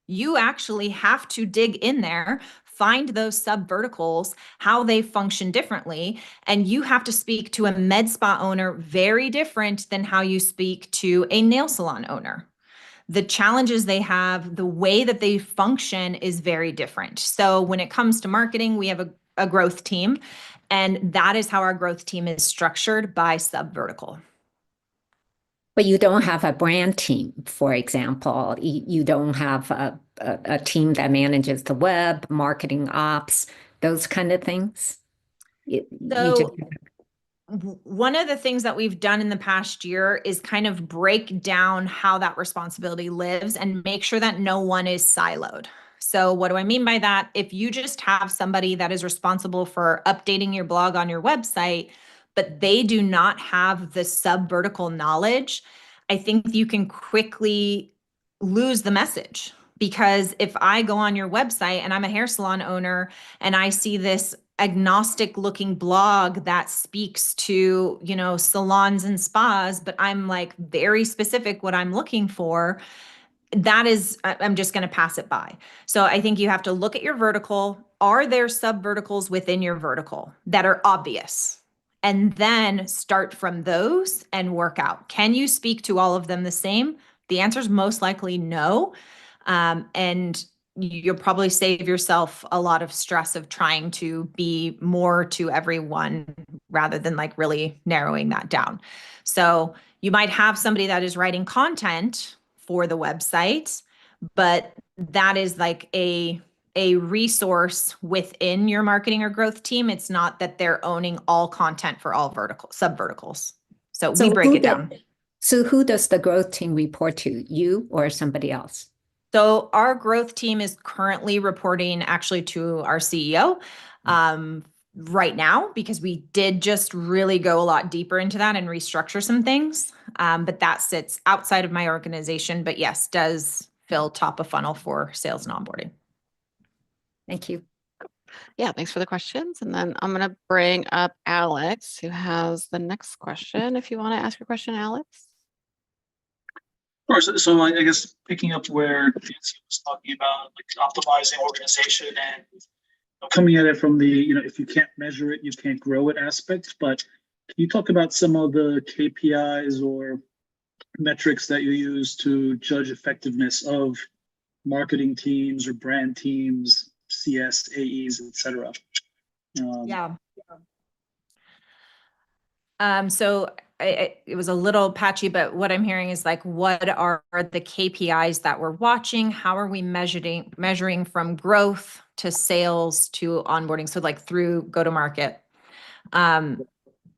You actually have to dig in there, find those sub verticals, how they function differently. And you have to speak to a med spa owner very different than how you speak to a nail salon owner. The challenges they have, the way that they function is very different. So when it comes to marketing, we have a growth team, and that is how our growth team is structured by sub vertical.
But you don't have a brand team, for example. You don't have a team that manages the web, marketing ops, those kind of things.
So one of the things that we've done in the past year is kind of break down how that responsibility lives and make sure that no one is siloed. So what do I mean by that? If you just have somebody that is responsible for updating your blog on your website, but they do not have the sub-vertical knowledge, I think you can quickly lose the message. Because if I go on your website and I'm a hair salon owner and I see this agnostic looking blog that speaks to, salons and spas, but I'm like very specific what I'm looking for, I'm just going to pass it by. So I think you have to look at your vertical. Are there sub verticals within your vertical that are obvious? And then start from those and work out. Can you speak to all of them the same? The answer is most likely no. And you'll probably save yourself a lot of stress of trying to be more to everyone rather than like really narrowing that down. So you might have somebody that is writing content for the website, but that is like a resource within your marketing or growth team. It's not that they're owning all content for all sub verticals. So we break it down.
So who does the growth team report to, you or somebody else?
So our growth team is currently reporting actually to our CEO. right now because we did just really go a lot deeper into that and restructure some things. But that sits outside of my organization, but yes, does fill top of funnel for sales and onboarding.
Thank you.
Yeah, thanks for the questions. And then I'm going to bring up Alex, who has the next question. If you want to ask your question, Alex.
Of course. So I guess picking up where Nancy was talking about like optimizing organization and coming at it from the, if you can't measure it, you can't grow it aspect. But can you talk about some of the KPIs or metrics that you use to judge effectiveness of marketing teams or brand teams, CS, AEs, etc.?
Yeah. So it was a little patchy, but what I'm hearing is like, what are the KPIs that we're watching? How are we measuring from growth to sales to onboarding? So like through go-to-market.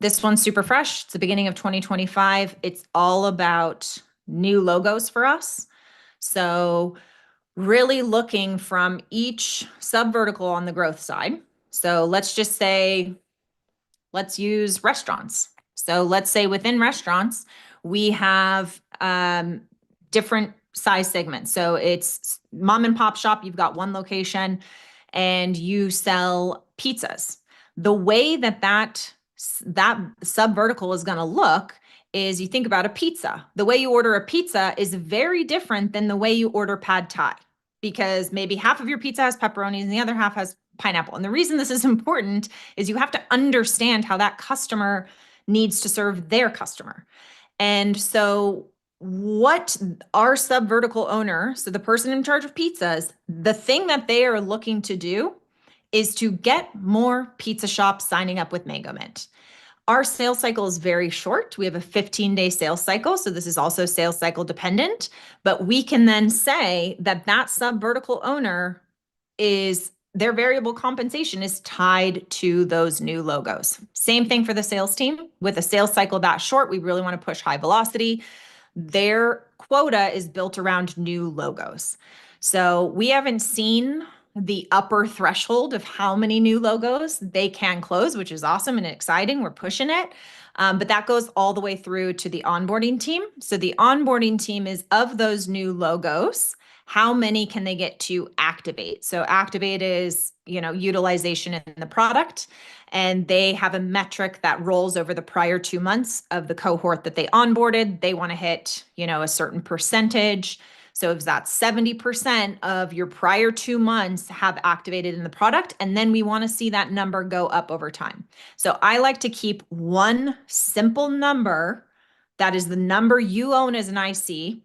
This one's super fresh. It's the beginning of 2025. It's all about new logos for us. So really looking from each sub-vertical on the growth side. So let's just say, let's use restaurants. So let's say within restaurants, we have different size segments. So it's mom and pop shop, you've got one location and you sell pizzas. The way that sub-vertical is going to look is you think about a pizza. The way you order a pizza is very different than the way you order pad thai, because maybe half of your pizza has pepperoni and the other half has pineapple. And the reason this is important is you have to understand how that customer needs to serve their customer. And so what our sub-vertical owner, so the person in charge of pizzas, the thing that they are looking to do is to get more pizza shops signing up with Mangomint. Our sales cycle is very short. We have a 15-day sales cycle. So this is also sales cycle dependent, but we can then say that that sub-vertical owner is their variable compensation is tied to those new logos. Same thing for the sales team. With a sales cycle that short, we really want to push high velocity. Their quota is built around new logos. So we haven't seen the upper threshold of how many new logos they can close, which is awesome and exciting. We're pushing it. But that goes all the way through to the onboarding team. So the onboarding team is of those new logos, how many can they get to activate? So activate is, utilization in the product. And they have a metric that rolls over the prior 2 months of the cohort that they onboarded. They want to hit, a certain percentage. So if that's 70% of your prior 2 months have activated in the product, and then we want to see that number go up over time. So I like to keep one simple number that is the number you own as an IC.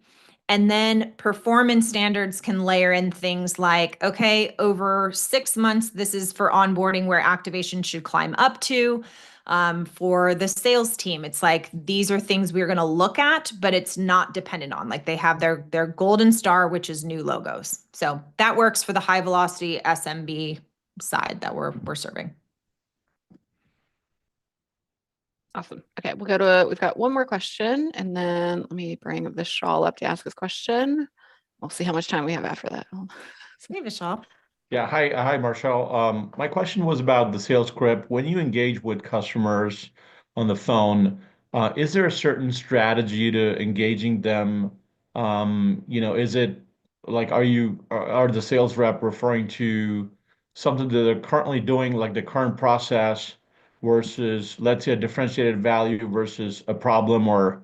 And then performance standards can layer in things like, okay, over 6 months, this is for onboarding where activation should climb up to. For the sales team, it's like, these are things we're going to look at, but it's not dependent on, like they have their golden star, which is new logos. So that works for the high velocity SMB side that we're serving.
Awesome. Okay, we've got one more question, and then let me bring Vishal up to ask his question. We'll see how much time we have after that.
Hey, Vishal.
Yeah, hi, Marshall. My question was about the sales script. When you engage with customers on the phone, is there a certain strategy to engaging them? Is it like, are the sales rep referring to something that they're currently doing, like the current process, versus, let's say, a differentiated value versus a problem, or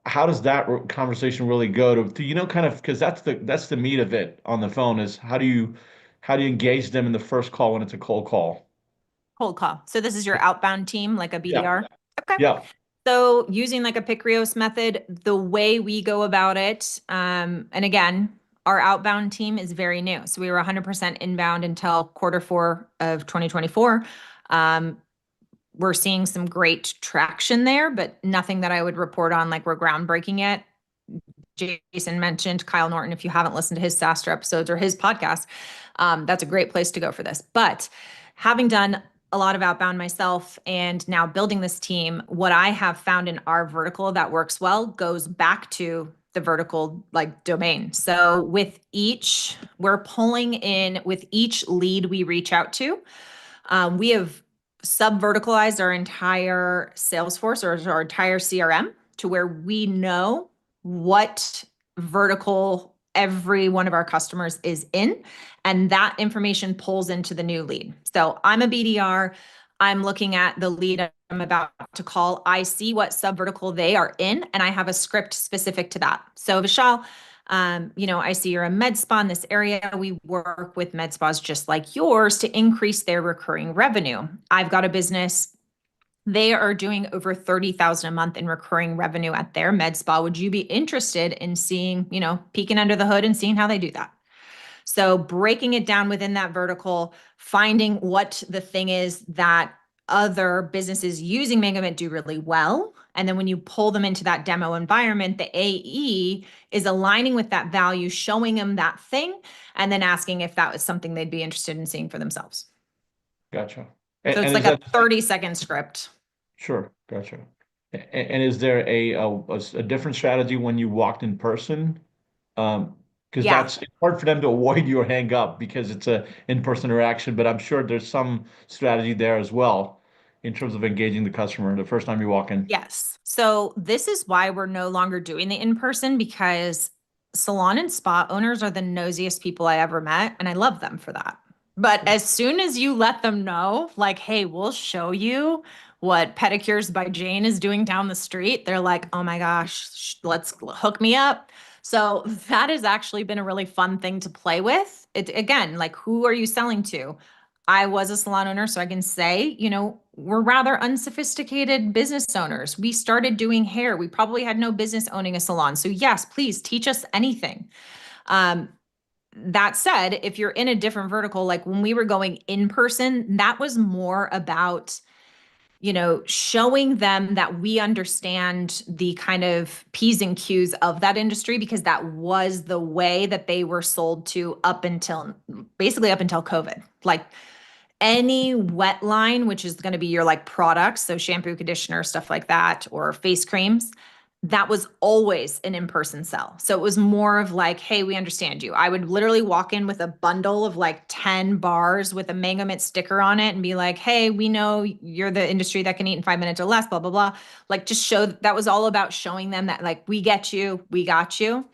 how does that conversation really go to kind of, because that's the meat of it on the phone, is how do you engage them in the first call when it's a cold call?
Cold call. So this is your outbound team, like a BDR? Okay.
Yeah.
So using like a Picreos method, the way we go about it, and again, our outbound team is very new. So we were 100% inbound until Q4 of 2024. We're seeing some great traction there, but nothing that I would report on like we're groundbreaking yet. Jason mentioned Kyle Norton. If you haven't listened to his SaaStr episodes or his podcast, that's a great place to go for this. But having done a lot of outbound myself and now building this team, what I have found in our vertical that works well goes back to the vertical like domain. So we're pulling in with each lead we reach out to. We have sub-verticalized our entire Salesforce or our entire CRM to where we know what vertical every one of our customers is in, and that information pulls into the new lead. So I'm a BDR, I'm looking at the lead I'm about to call, I see what sub-vertical they are in, and I have a script specific to that. So Vishal, I see you're a med spa in this area. We work with med spas just like yours to increase their recurring revenue. I've got a business. They are doing over 30,000 a month in recurring revenue at their med spa. Would you be interested in seeing, peeking under the hood and seeing how they do that? So breaking it down within that vertical, finding what the thing is that other businesses using Mangomint do really well. And then when you pull them into that demo environment, the AE is aligning with that value, showing them that thing, and then asking if that was something they'd be interested in seeing for themselves.
Gotcha.
So it's
and
like a 30-second script.
Sure, gotcha. And is there a different strategy when you walked in person? Because
Yeah.
it's hard for them to avoid you or hang up because it's a in-person interaction, but I'm sure there's some strategy there as well in terms of engaging the customer the first time you walk in.
Yes. So this is why we're no longer doing the in-person, because salon and spa owners are the nosiest people I ever met, and I love them for that. But as soon as you let them know, like, hey, we'll show you what Pedicures by Jane is doing down the street, they're like, oh my gosh, let's hook me up. So that has actually been a really fun thing to play with. It again, like, who are you selling to? I was a salon owner, so I can say, we're rather unsophisticated business owners. We started doing hair. We probably had no business owning a salon. So yes, please teach us anything. That said, if you're in a different vertical, like when we were going in person, that was more about, showing them that we understand the kind of P's and Q's of that industry, because that was the way that they were sold to basically up until COVID. Like, any wet line, which is going to be your like products, so shampoo, conditioner, stuff like that, or face creams, that was always an in-person sell. So it was more of like, hey, we understand you. I would literally walk in with a bundle of like 10 bars with a Mangomint sticker on it and be like, hey, we know you're the industry that can eat in 5 minutes or less, blah, blah, blah. Like, just that was all about showing them that like, we get you, we got you.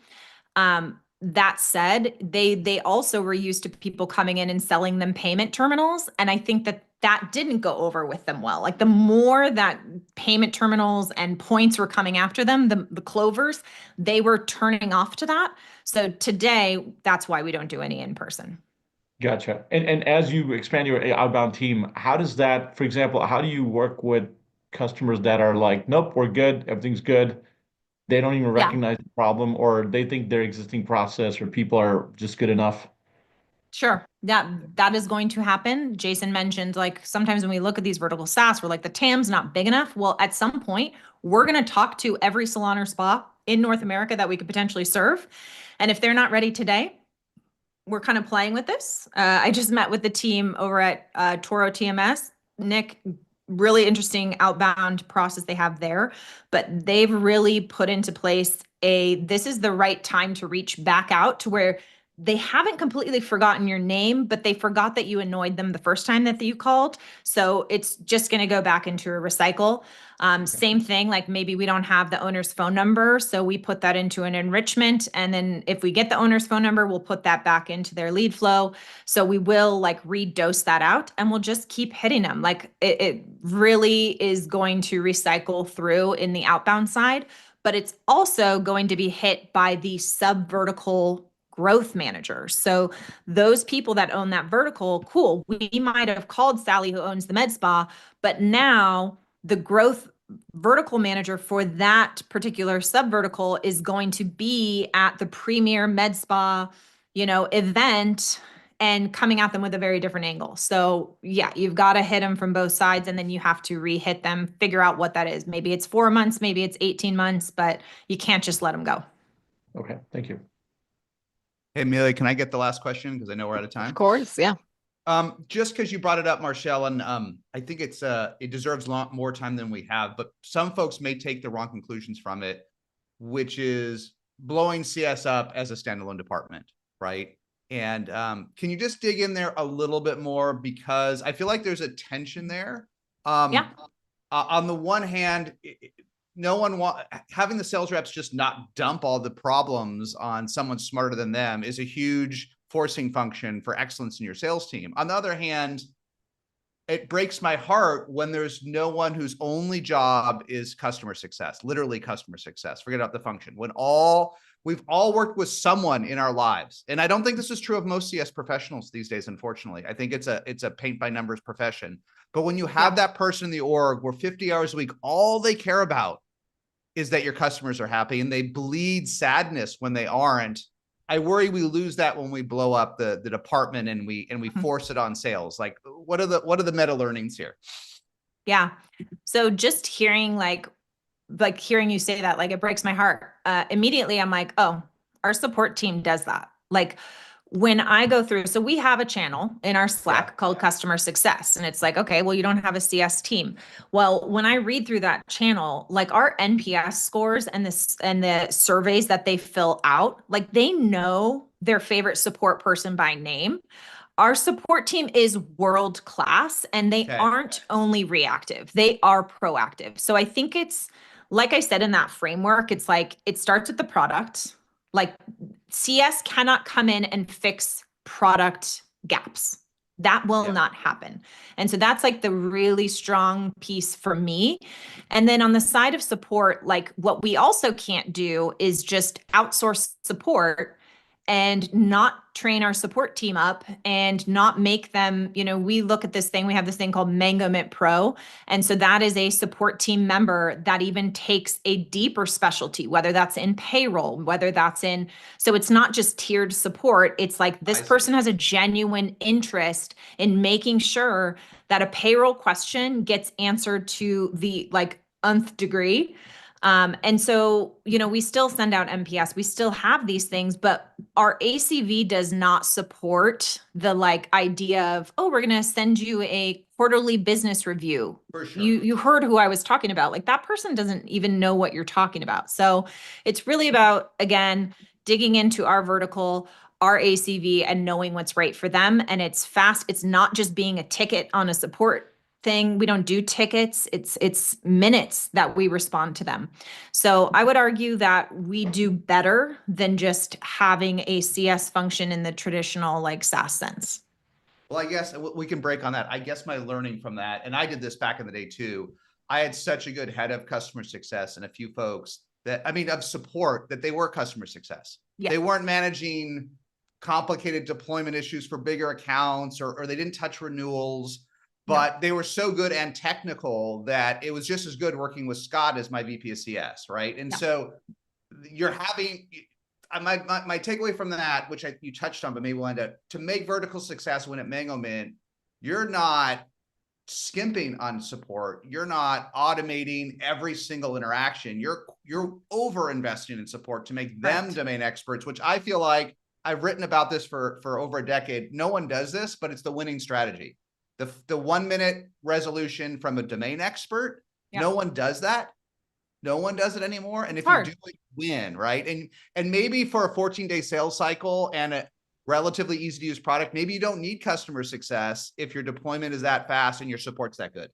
That said, they also were used to people coming in and selling them payment terminals. And I think that didn't go over with them well. Like, the more that payment terminals and points were coming after them, the clovers, they were turning off to that. So today, that's why we don't do any in person.
Gotcha. And as you expand your outbound team, how does that, for example, how do you work with customers that are like, nope, we're good, everything's good. They don't even
Yeah.
recognize the problem, or they think their existing process or people are just good enough?
Sure. That is going to happen. Jason mentioned, like, sometimes when we look at these vertical SaaS, we're like, the TAM's not big enough. Well, at some point, we're going to talk to every salon or spa in North America that we could potentially serve. And if they're not ready today, we're kind of playing with this. I just met with the team over at Toro TMS. Nick, really interesting outbound process they have there, but they've really put into place this is the right time to reach back out to where they haven't completely forgotten your name, but they forgot that you annoyed them the first time that you called. So it's just going to go back into a recycle. Same thing, like maybe we don't have the owner's phone number, so we put that into an enrichment. And then if we get the owner's phone number, we'll put that back into their lead flow. So we will like redose that out, and we'll just keep hitting them. Like, it really is going to recycle through in the outbound side, but it's also going to be hit by the sub-vertical growth managers. So those people that own that vertical, cool, we might have called Sally who owns the med spa, but now the growth vertical manager for that particular sub vertical is going to be at the premier med spa, event, and coming at them with a very different angle. So yeah, you've got to hit them from both sides, and then you have to re-hit them, figure out what that is. Maybe it's 4 months, maybe it's 18 months, but you can't just let them go.
Okay, thank you.
Hey, Amelia, can I get the last question? Because I know we're out of time.
Of course, yeah.
Just because you brought it up, Marshall, and I think it deserves a lot more time than we have, but some folks may take the wrong conclusions from it, which is blowing CS up as a standalone department, right? And can you just dig in there a little bit more? Because I feel like there's a tension there
Yeah.
On the one hand, having the sales reps just not dump all the problems on someone smarter than them is a huge forcing function for excellence in your sales team. On the other hand, it breaks my heart when there's no one whose only job is customer success, literally customer success. Forget about the function. When we've all worked with someone in our lives. And I don't think this is true of most CS professionals these days, unfortunately. I think it's a paint by numbers profession. But when you have that person in the org where 50 hours a week, all they care about is that your customers are happy, and they bleed sadness when they aren't. I worry we lose that when we blow up the department and we force it on sales. Like, what are the meta learnings here?
Yeah. So just hearing like hearing you say that, like, it breaks my heart. Immediately I'm like, oh, our support team does that. Like, when I go through, so we have a channel in our Slack called customer success. And it's like, okay, well, you don't have a CS team. Well, when I read through that channel, like our NPS scores and the surveys that they fill out, like they know their favorite support person by name. Our support team is world class, and they aren't only reactive, they are proactive. So I think it's, like I said, in that framework, it's like, it starts with the product. Like, CS cannot come in and fix product gaps. That will not happen. And so that's like the really strong piece for me. And then on the side of support, like what we also can't do is just outsource support and not train our support team up and not make them, we look at this thing, we have this thing called Mangomint Pro. And so that is a support team member that even takes a deeper specialty, whether that's in payroll, whether that's in, so it's not just tiered support. It's like this person has a genuine interest in making sure that a payroll question gets answered to the like nth degree. And so, we still send out MPS, we still have these things, but our ACV does not support the like idea of, oh, we're going to send you a quarterly business review.
For sure.
You heard who I was talking about. Like, that person doesn't even know what you're talking about. So it's really about, again, digging into our vertical, our ACV, and knowing what's right for them. And it's fast. It's not just being a ticket on a support thing. We don't do tickets. It's minutes that we respond to them. So I would argue that we do better than just having a CS function in the traditional like SaaS sense.
Well, I guess we can break on that. I guess my learning from that, and I did this back in the day too, I had such a good head of customer success and a few folks of support, that they were customer success.
Yeah.
They weren't managing complicated deployment issues for bigger accounts, or they didn't touch renewals. But they were so good and technical that it was just as good working with Scott as my VP of CS, right? And so you're having, my takeaway from that, which you touched on, but maybe we'll end up, to make vertical success win at Mangomint, you're not skimping on support. You're not automating every single interaction. You're over investing in support to make them domain experts, which I feel like I've written about this for over a decade. No one does this, but it's the winning strategy. The 1 minute resolution from a domain expert, no one does that. No one does it anymore. And if you do it, you win, right? And maybe for a 14-day sales cycle and a relatively easy to use product, maybe you don't need customer success if your deployment is that fast and your support's that good,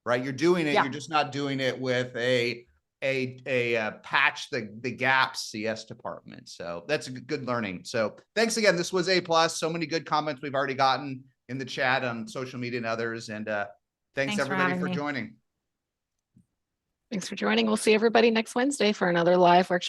right? You're doing it. You're just not doing it with a patch the gaps CS department. So that's a good learning. So thanks again. This was A+. So many good comments we've already gotten in the chat on social media and others. And thanks everybody for joining.
Thanks for joining. We'll see everybody next Wednesday for another live workshop.